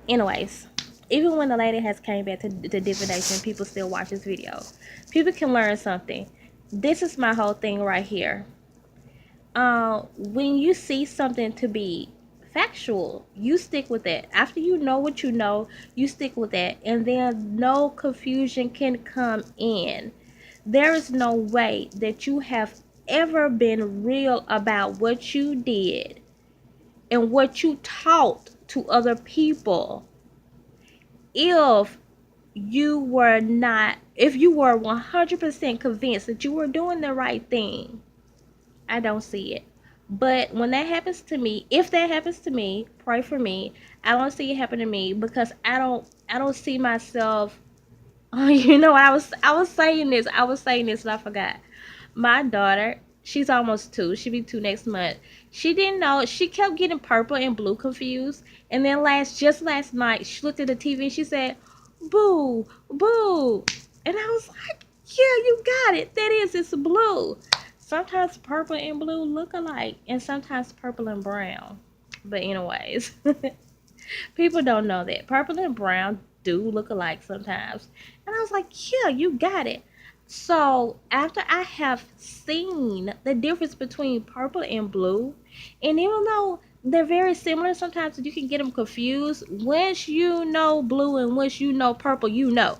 Anyways, even when the lady has came back to divination, people still watch this video. People can learn something. This is my whole thing right here. When you see something to be factual, you stick with that. After you know what you know, you stick with that, and then no confusion can come in. There is no way that you have ever been real about what you did and what you taught to other people if if you were 100% convinced that you were doing the right thing. I don't see it. But when that happens to me, if that happens to me, pray for me. I don't see it happen to me because I don't see myself. I was saying this and I forgot. My daughter, she's almost 2. She'll be 2 next month. She didn't know. She kept getting purple and blue confused. And then last night, she looked at the TV and she said, "Boo, boo," and I was like, "Yeah, you got it. It's blue." Sometimes purple and blue look alike, and sometimes purple and brown. But anyways, people don't know that purple and brown do look alike sometimes. And I was like, "Yeah, you got it." So after I have seen the difference between purple and blue, and even though they're very similar, sometimes you can get them confused. Once you know blue and once you know purple, you know.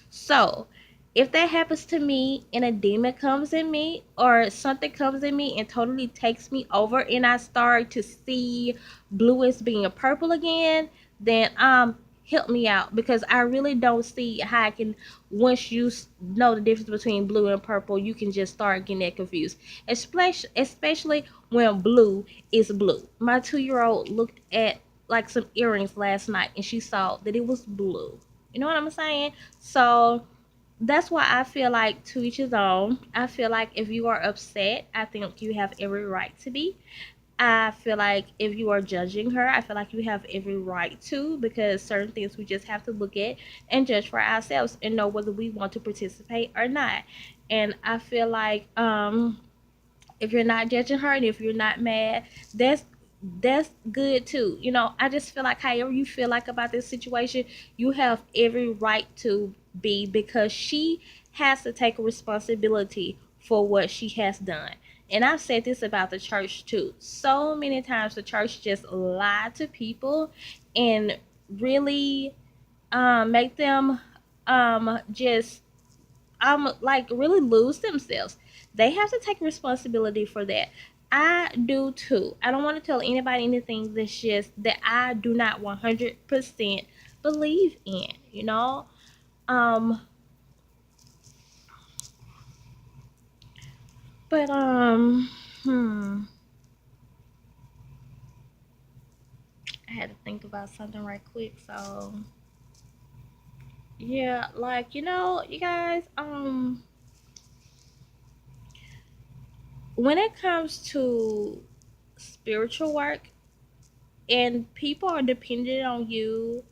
So if that happens to me and a demon comes in me or something comes in me and totally takes me over and I start to see blue as being purple again, then help me out because I really don't see how I can, once you know the difference between blue and purple, you can just start getting that confused, especially when blue is blue. My 2-year-old looked at like some earrings last night and she saw that it was blue. You know what I'm saying? So that's why I feel like to each his own. I feel like if you are upset, I think you have every right to be. I feel like if you are judging her, I feel like you have every right to, because certain things we just have to look at and judge for ourselves and know whether we want to participate or not. And I feel like if you're not judging her and if you're not mad, that's good too. I just feel like however you feel like about this situation, you have every right to be, because she has to take responsibility for what she has done. And I've said this about the church too. So many times the church just lie to people and really make them just like really lose themselves. They have to take responsibility for that. I do too. I don't want to tell anybody anything that's just that I do not 100% believe in. Um but I had to think about something right quick. So yeah, like you guys, when it comes to spiritual work and people are dependent on you,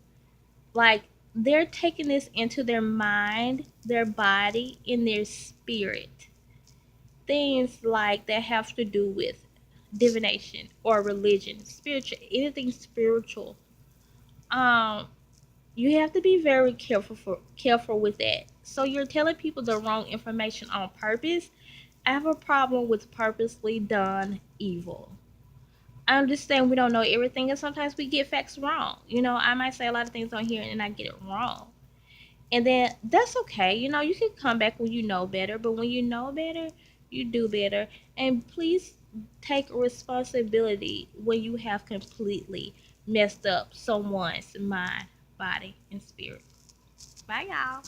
like they're taking this into their mind, their body, and their spirit. Things like that have to do with divination or religion, spiritual, anything spiritual. Um, you have to be very careful with that. So you're telling people the wrong information on purpose. I have a problem with purposely done evil. I understand we don't know everything, and sometimes we get facts wrong. I might say a lot of things on here and I get it wrong. And then that's okay. You can come back when you know better, but when you know better, you do better. And please take responsibility when you have completely messed up someone's mind, body, and spirit. Bye, y'all.